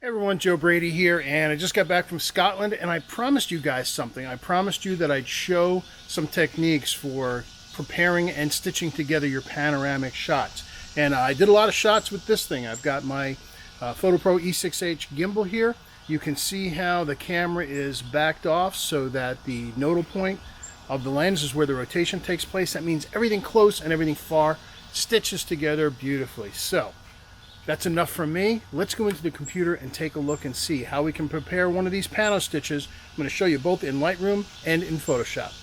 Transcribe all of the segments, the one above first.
Everyone, Joe Brady here, and I just got back from Scotland, and I promised you guys something. I promised you that I'd show some techniques for preparing and stitching together your panoramic shots. And I did a lot of shots with this thing. I've got my PhotoPro E6H gimbal here. You can see how the camera is backed off so that the nodal point of the lens is where the rotation takes place. That means everything close and everything far stitches together beautifully. So that's enough from me. Let's go into the computer and take a look and see how we can prepare one of these pano stitches. I'm going to show you both in Lightroom and in Photoshop.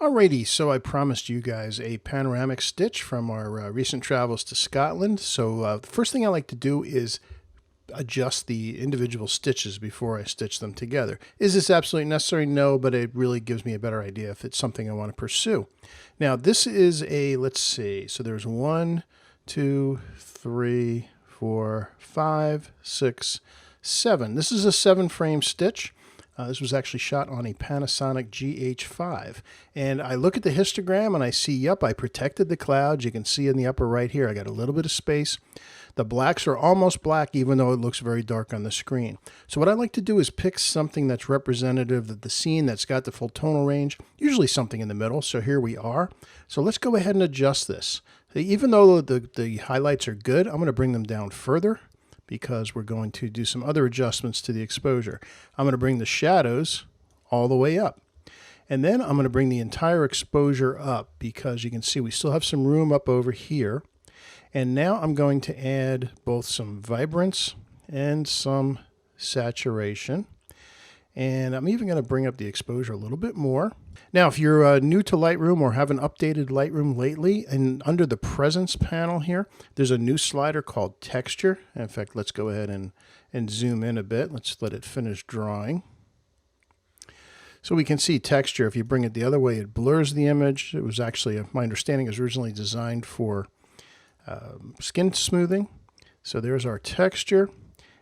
Alrighty, so I promised you guys a panoramic stitch from our recent travels to Scotland. So the first thing I like to do is adjust the individual stitches before I stitch them together. Is this absolutely necessary? No, but it really gives me a better idea if it's something I want to pursue. Now this is a, let's see, so there's 1, 2, 3, 4, 5, 6, 7. This is a 7-frame stitch. This was actually shot on a Panasonic GH5. And I look at the histogram and I see, yep, I protected the clouds. You can see in the upper right here, I got a little bit of space. The blacks are almost black, even though it looks very dark on the screen. So what I like to do is pick something that's representative of the scene, that's got the full tonal range, usually something in the middle. So here we are. So let's go ahead and adjust this. Even though the highlights are good, I'm going to bring them down further, because we're going to do some other adjustments to the exposure. I'm going to bring the shadows all the way up. And then I'm going to bring the entire exposure up, because you can see we still have some room up over here. And now I'm going to add both some vibrance and some saturation. And I'm even going to bring up the exposure a little bit more. Now, if you're new to Lightroom or haven't updated Lightroom lately, and under the Presence panel here, there's a new slider called Texture. In fact, let's go ahead and zoom in a bit. Let's let it finish drawing. So we can see texture. If you bring it the other way, it blurs the image. It was actually, my understanding, is originally designed for skin smoothing. So there's our texture,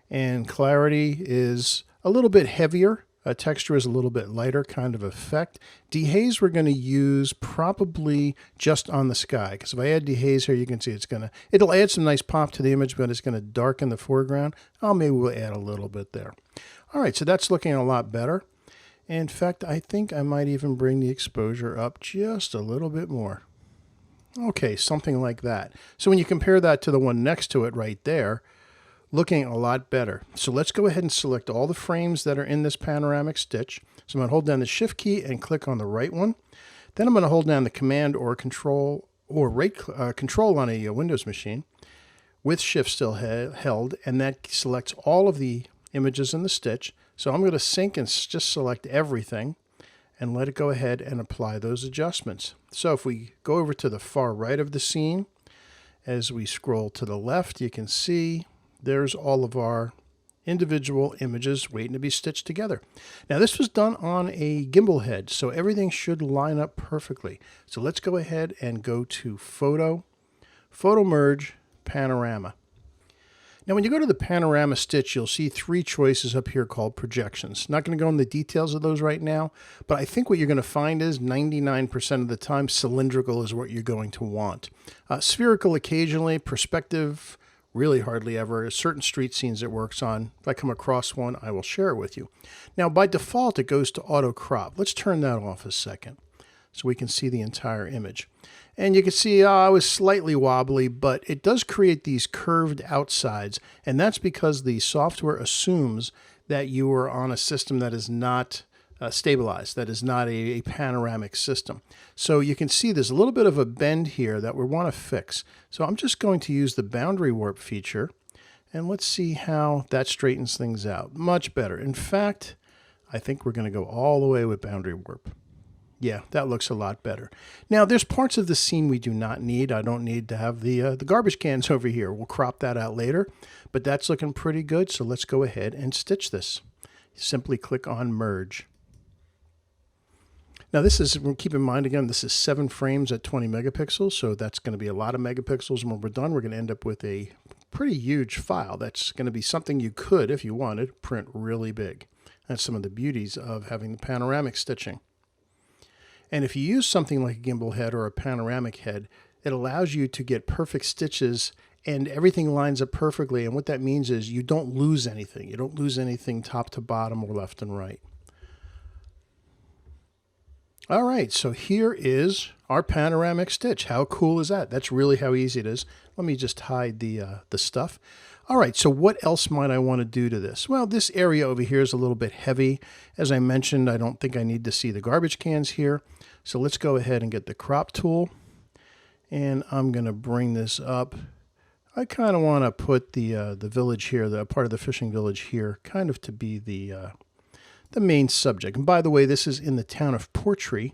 and clarity is a little bit heavier. Texture is a little bit lighter kind of effect. Dehaze we're going to use probably just on the sky, because if I add dehaze here, you can see it'll add some nice pop to the image, but it's going to darken the foreground. Oh, maybe we'll add a little bit there. All right, so that's looking a lot better. In fact, I think I might even bring the exposure up just a little bit more. Okay, something like that. So when you compare that to the one next to it right there, looking a lot better. So let's go ahead and select all the frames that are in this panoramic stitch. So I'm going to hold down the Shift key and click on the right one. Then I'm going to hold down the Command or Control or Control on a Windows machine with Shift still held, and that selects all of the images in the stitch. So I'm going to sync and just select everything and let it go ahead and apply those adjustments. So if we go over to the far right of the scene, as we scroll to the left, you can see there's all of our individual images waiting to be stitched together. Now this was done on a gimbal head, so everything should line up perfectly. So let's go ahead and go to Photo, Photo Merge, Panorama. Now when you go to the Panorama stitch, you'll see 3 choices up here called projections. Not going to go into the details of those right now, but I think what you're going to find is 99% of the time cylindrical is what you're going to want. Spherical occasionally, perspective really hardly ever. There's certain street scenes it works on. If I come across one, I will share it with you. Now by default, it goes to auto crop. Let's turn that off a second so we can see the entire image. And you can see I was slightly wobbly, but it does create these curved outsides, and that's because the software assumes that you are on a system that is not stabilized, that is not a panoramic system. So you can see there's a little bit of a bend here that we want to fix. So I'm just going to use the boundary warp feature, and let's see how that straightens things out. Much better. In fact, I think we're going to go all the way with boundary warp. Yeah, that looks a lot better. Now, there's parts of the scene we do not need. I don't need to have the garbage cans over here. We'll crop that out later, but that's looking pretty good. So let's go ahead and stitch this. Simply click on Merge. Now this is, keep in mind again, this is 7 frames at 20 megapixels, so that's going to be a lot of megapixels. And when we're done, we're going to end up with a pretty huge file. That's going to be something you could, if you wanted, print really big. That's some of the beauties of having the panoramic stitching. And if you use something like a gimbal head or a panoramic head, it allows you to get perfect stitches and everything lines up perfectly. And what that means is you don't lose anything. You don't lose anything top to bottom or left and right. All right, so here is our panoramic stitch. How cool is that? That's really how easy it is. Let me just hide the stuff. All right, so what else might I want to do to this? Well, this area over here is a little bit heavy. As I mentioned, I don't think I need to see the garbage cans here. So let's go ahead and get the crop tool. And I'm going to bring this up. I kind of want to put the village here, the part of the fishing village here, kind of to be the main subject. And by the way, this is in the town of Portree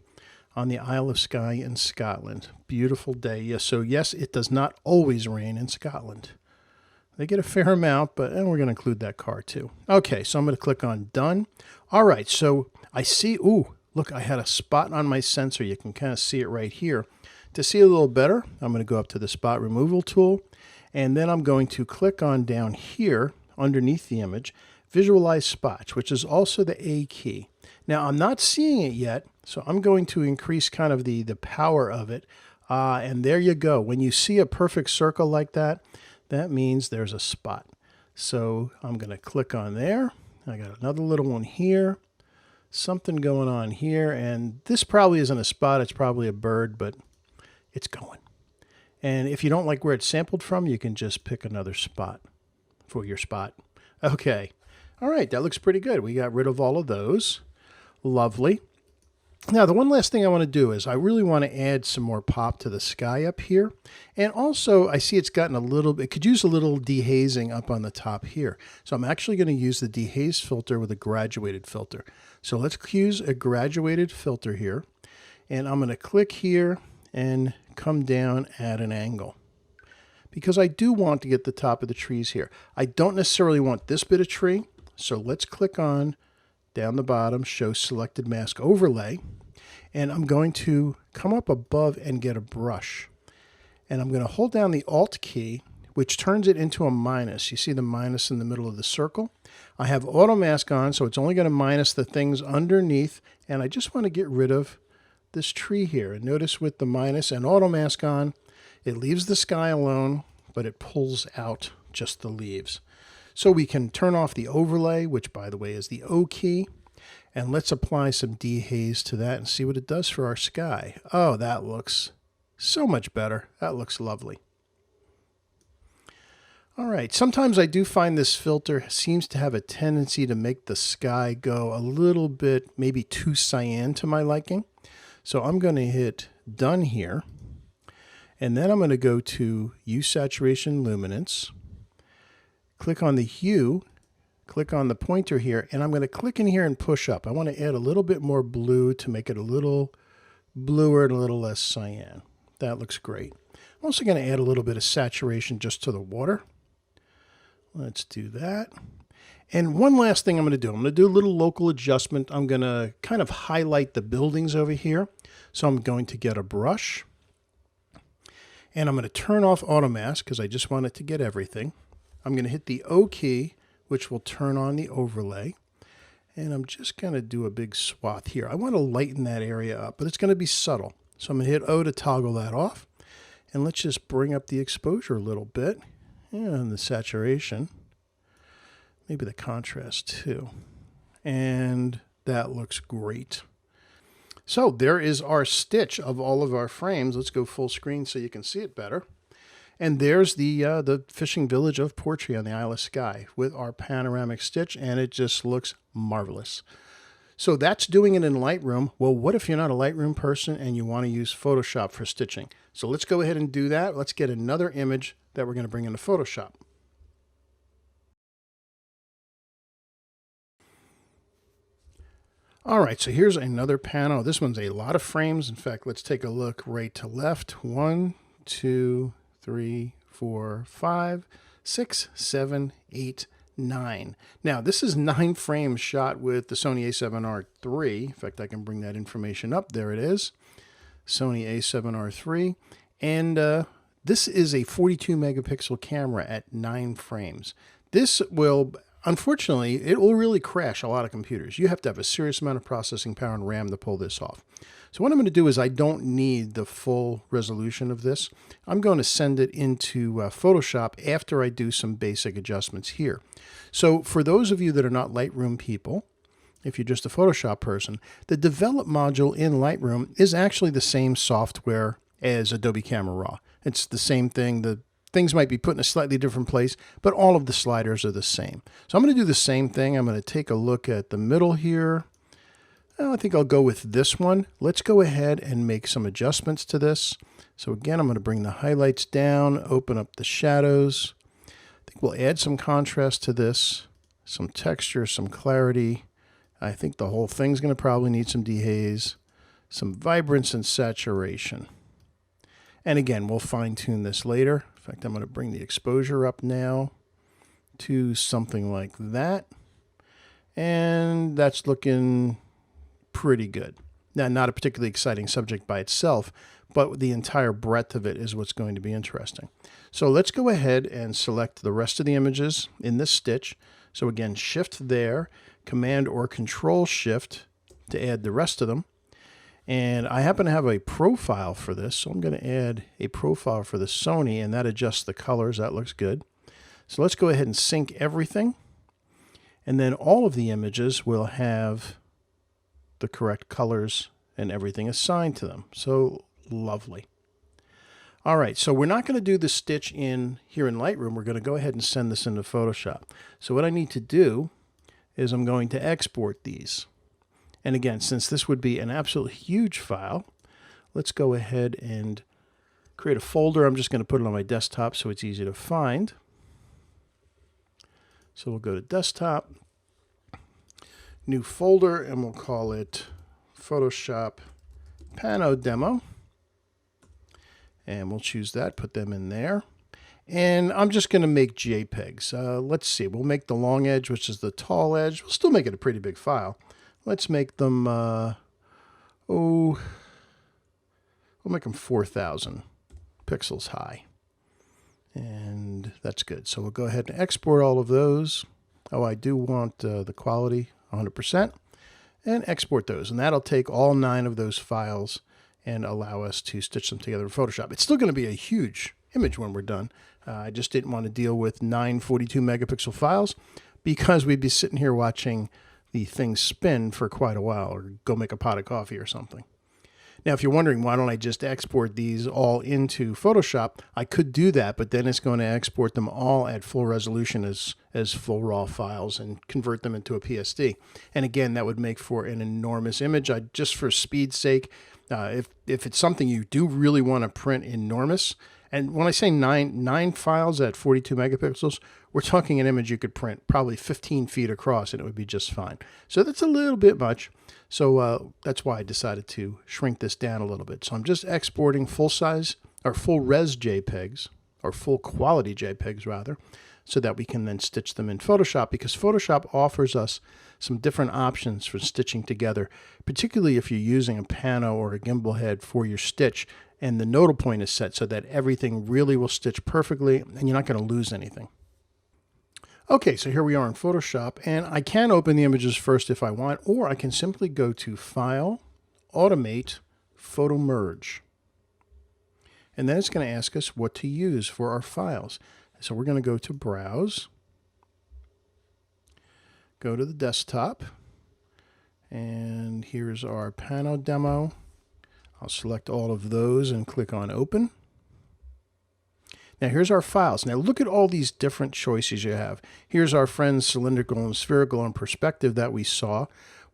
on the Isle of Skye in Scotland. Beautiful day. Yes, so yes, it does not always rain in Scotland. They get a fair amount, but we're going to include that car too. Okay, so I'm going to click on done. All right, so I see, ooh, look, I had a spot on my sensor. You can kind of see it right here. To see a little better, I'm going to go up to the spot removal tool, and then I'm going to click on down here underneath the image, visualize spots, which is also the A key. Now, I'm not seeing it yet, so I'm going to increase kind of the power of it. And there you go. When you see a perfect circle like that, that means there's a spot. So I'm going to click on there. I got another little one here, something going on here. And this probably isn't a spot. It's probably a bird, but it's going. And if you don't like where it's sampled from, you can just pick another spot for your spot. Okay. All right. That looks pretty good. We got rid of all of those. Lovely. Now, the one last thing I want to do is I really want to add some more pop to the sky up here. And also, I see it's gotten a little bit, could use a little dehazing up on the top here. So I'm actually going to use the dehaze filter with a graduated filter. So let's use a graduated filter here. And I'm going to click here and come down at an angle. Because I do want to get the top of the trees here. I don't necessarily want this bit of tree. So let's click on down the bottom, show selected mask overlay, and I'm going to come up above and get a brush. And I'm going to hold down the Alt key, which turns it into a minus. You see the minus in the middle of the circle? I have auto mask on, so it's only going to minus the things underneath, and I just want to get rid of this tree here. And notice with the minus and auto mask on, it leaves the sky alone, but it pulls out just the leaves. So we can turn off the overlay, which by the way is the O key, and let's apply some dehaze to that and see what it does for our sky. Oh, that looks so much better. That looks lovely. All right, sometimes I do find this filter seems to have a tendency to make the sky go a little bit maybe too cyan to my liking. So I'm going to hit done here, and then I'm going to go to Use Saturation Luminance. Click on the hue, click on the pointer here, and I'm going to click in here and push up. I want to add a little bit more blue to make it a little bluer and a little less cyan. That looks great. I'm also going to add a little bit of saturation just to the water. Let's do that. And one last thing I'm going to do. I'm going to do a little local adjustment. I'm going to kind of highlight the buildings over here. So I'm going to get a brush. And I'm going to turn off auto mask because I just want it to get everything. I'm going to hit the O key, which will turn on the overlay. And I'm just going to do a big swath here. I want to lighten that area up, but it's going to be subtle. So I'm going to hit O to toggle that off. And let's just bring up the exposure a little bit. And the saturation. Maybe the contrast too. And that looks great. So there is our stitch of all of our frames. Let's go full screen so you can see it better. And there's the fishing village of Portree on the Isle of Skye with our panoramic stitch, and it just looks marvelous. So that's doing it in Lightroom. Well, what if you're not a Lightroom person and you want to use Photoshop for stitching? So let's go ahead and do that. Let's get another image that we're going to bring into Photoshop. All right, so here's another panel. This one's a lot of frames. In fact, let's take a look right to left. 1, 2, 3, 4, 5, 6, 7, 8, 9. Now, this is 9 frames shot with the Sony a7R III. In fact, I can bring that information up. There it is, Sony a7R III. And this is a 42 megapixel camera at 9 frames. This will Unfortunately, it will really crash a lot of computers. You have to have a serious amount of processing power and RAM to pull this off. So what I'm going to do is I don't need the full resolution of this. I'm going to send it into Photoshop after I do some basic adjustments here. So for those of you that are not Lightroom people, if you're just a Photoshop person, the Develop module in Lightroom is actually the same software as Adobe Camera Raw. It's the same thing. The things might be put in a slightly different place, but all of the sliders are the same. So I'm going to do the same thing. I'm going to take a look at the middle here. Well, I think I'll go with this one. Let's go ahead and make some adjustments to this. So again, I'm going to bring the highlights down, open up the shadows. I think we'll add some contrast to this, some texture, some clarity. I think the whole thing's going to probably need some dehaze, some vibrance and saturation. And again, we'll fine tune this later. In fact, I'm going to bring the exposure up now to something like that. And that's looking pretty good. Now, not a particularly exciting subject by itself, but the entire breadth of it is what's going to be interesting. So let's go ahead and select the rest of the images in this stitch. So again, Shift there, Command or Control Shift to add the rest of them. And I happen to have a profile for this, so I'm going to add a profile for the Sony, and that adjusts the colors. That looks good. So let's go ahead and sync everything. And then all of the images will have the correct colors and everything assigned to them. So lovely. All right, so we're not going to do the stitch in here in Lightroom. We're going to go ahead and send this into Photoshop. So what I need to do is I'm going to export these. And again, since this would be an absolute huge file, let's go ahead and create a folder. I'm just going to put it on my desktop so it's easy to find. So we'll go to Desktop, New Folder, and we'll call it Photoshop Pano Demo. And we'll choose that, put them in there. And I'm just going to make JPEGs. Let's see, we'll make the long edge, which is the tall edge. We'll still make it a pretty big file. Let's make them, we'll make them 4,000 pixels high. And that's good. So we'll go ahead and export all of those. Oh, I do want the quality 100%. And export those. And that'll take all 9 of those files and allow us to stitch them together in Photoshop. It's still going to be a huge image when we're done. I just didn't want to deal with 9 42 megapixel files because we'd be sitting here watching the thing spin for quite a while or go make a pot of coffee or something. Now, if you're wondering, why don't I just export these all into Photoshop? I could do that, but then it's going to export them all at full resolution as full raw files and convert them into a PSD. And again, that would make for an enormous image. Just for speed's sake, if it's something you do really want to print enormous, and when I say nine files at 42 megapixels, we're talking an image you could print probably 15 feet across and it would be just fine. So that's a little bit much. So that's why I decided to shrink this down a little bit. So I'm just exporting full size or full res JPEGs, or full quality JPEGs rather, so that we can then stitch them in Photoshop, because Photoshop offers us some different options for stitching together, particularly if you're using a pano or a gimbal head for your stitch and the nodal point is set so that everything really will stitch perfectly and you're not going to lose anything. Okay, so here we are in Photoshop, and I can open the images first if I want, or I can simply go to File, Automate, Photo Merge. And then it's going to ask us what to use for our files. So we're going to go to Browse, go to the desktop, and here's our Pano demo. I'll select all of those and click on Open. Now here's our files. Now look at all these different choices you have. Here's our friends cylindrical and spherical and perspective that we saw.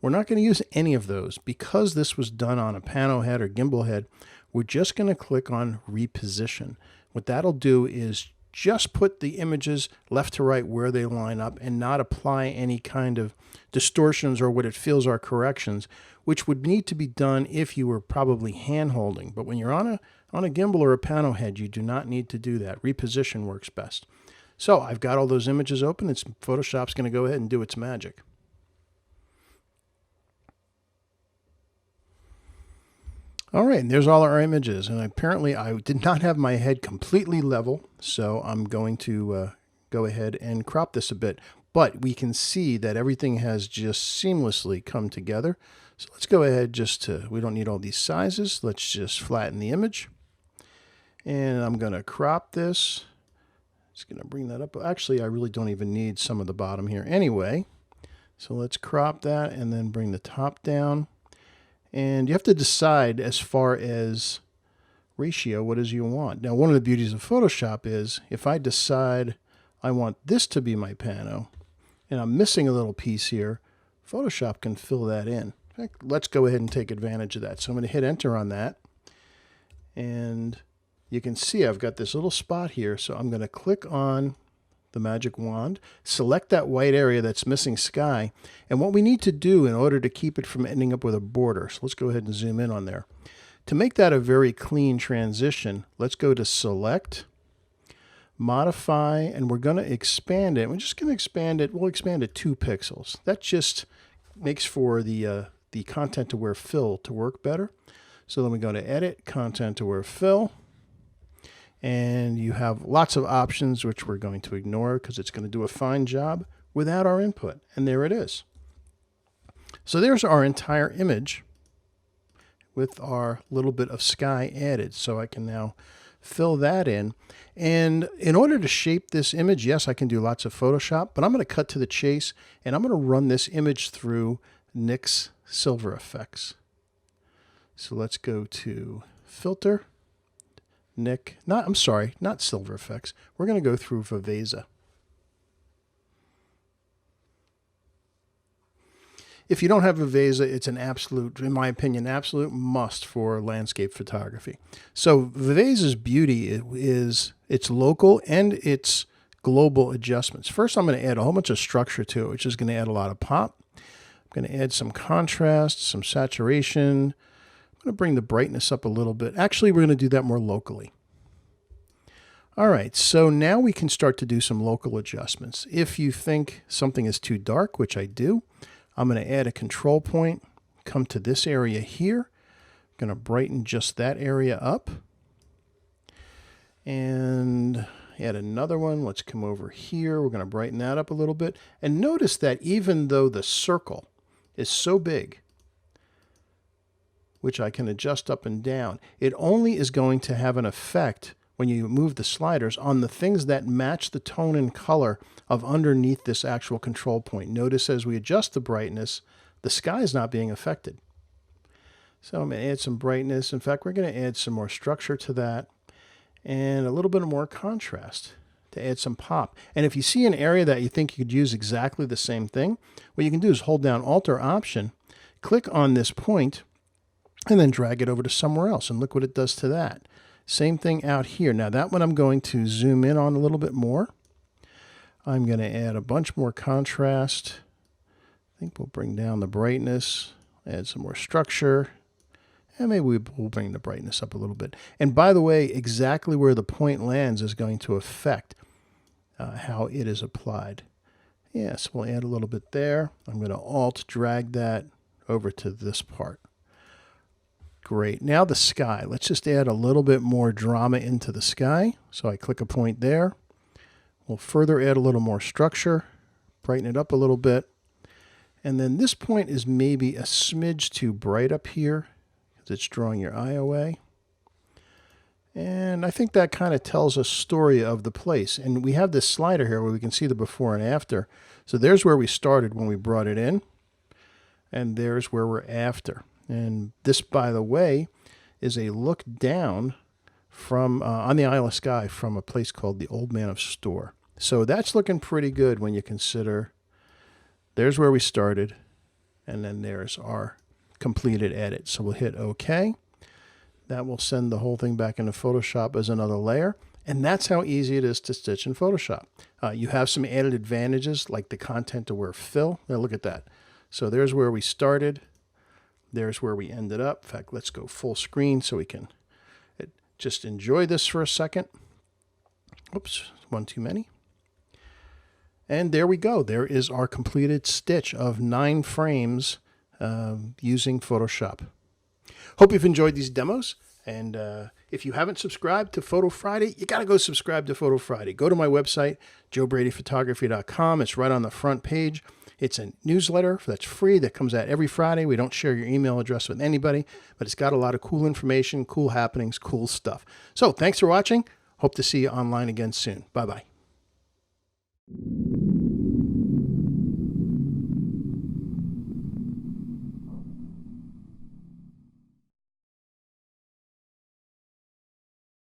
We're not going to use any of those because this was done on a pano head or gimbal head. We're just going to click on Reposition. What that'll do is just put the images left to right where they line up and not apply any kind of distortions or what it feels are corrections, which would need to be done if you were probably hand holding. But when you're on a gimbal or a pano head, you do not need to do that. Reposition works best. So I've got all those images open. Photoshop's going to go ahead and do its magic. All right, and there's all our images. And apparently I did not have my head completely level, so I'm going to go ahead and crop this a bit. but we can see that everything has just seamlessly come together. So let's go ahead we don't need all these sizes. Let's just flatten the image. And I'm going to crop this. Just going to bring that up. Actually, I really don't even need some of the bottom here anyway. So let's crop that and then bring the top down. And you have to decide as far as ratio, what is you want. Now, one of the beauties of Photoshop is if I decide I want this to be my pano and I'm missing a little piece here, Photoshop can fill that in. In fact, let's go ahead and take advantage of that. So I'm going to hit enter on that. And you can see I've got this little spot here. So I'm going to click on the magic wand, select that white area that's missing sky. And what we need to do in order to keep it from ending up with a border. So let's go ahead and zoom in on there. To make that a very clean transition, let's go to select, modify, and we're going to expand it. We're just going to expand it. We'll expand it 2 pixels. That just makes for the content aware fill to work better. So then we go to edit, content aware fill. And you have lots of options, which we're going to ignore because it's going to do a fine job without our input. And there it is. So there's our entire image with our little bit of sky added. So I can now fill that in. And in order to shape this image, yes, I can do lots of Photoshop, but I'm going to cut to the chase and I'm going to run this image through NYX Silver Effects. So let's go to Filter. Not Silver Effects. We're going to go through Viveza. If you don't have Viveza, it's an absolute, in my opinion, absolute must for landscape photography. So Viveza's beauty is its local and its global adjustments. First, I'm going to add a whole bunch of structure to it, which is going to add a lot of pop. I'm going to add some contrast, some saturation. I'm going to bring the brightness up a little bit. Actually, we're going to do that more locally. All right, so now we can start to do some local adjustments. If you think something is too dark, which I do, I'm going to add a control point, come to this area here. I'm going to brighten just that area up. And add another one. Let's come over here. We're going to brighten that up a little bit. And notice that even though the circle is so big, which I can adjust up and down, it only is going to have an effect when you move the sliders on the things that match the tone and color of underneath this actual control point. Notice as we adjust the brightness, the sky is not being affected. So I'm going to add some brightness. In fact, we're going to add some more structure to that and a little bit more contrast to add some pop. And if you see an area that you think you could use exactly the same thing, what you can do is hold down Alt or Option, click on this point, and then drag it over to somewhere else. And look what it does to that. Same thing out here. Now that one I'm going to zoom in on a little bit more. I'm going to add a bunch more contrast. I think we'll bring down the brightness, add some more structure, and maybe we'll bring the brightness up a little bit. And by the way, exactly where the point lands is going to affect how it is applied. Yes, we'll add a little bit there. I'm going to Alt drag that over to this part. Great. Now the sky. Let's just add a little bit more drama into the sky. So I click a point there. We'll further add a little more structure, brighten it up a little bit. And then this point is maybe a smidge too bright up here because it's drawing your eye away. And I think that kind of tells a story of the place. And we have this slider here where we can see the before and after. So there's where we started when we brought it in. And there's where we're after. And this, by the way, is a look down from on the Isle of Skye from a place called the Old Man of Storr. So that's looking pretty good when you consider there's where we started, and then there's our completed edit. So we'll hit OK. That will send the whole thing back into Photoshop as another layer. And that's how easy it is to stitch in Photoshop. You have some added advantages like the content aware fill. Now look at that. So there's where we started. There's where we ended up. In fact, let's go full screen so we can just enjoy this for a second. Oops, one too many. And there we go. There is our completed stitch of 9 frames using Photoshop. Hope you've enjoyed these demos, And if you haven't subscribed to Photo Friday, you got to go subscribe to Photo Friday. Go to my website, joebradyphotography.com. It's right on the front page. It's a newsletter that's free that comes out every Friday. We don't share your email address with anybody, but it's got a lot of cool information, cool happenings, cool stuff. So thanks for watching. Hope to see you online again soon. Bye-bye.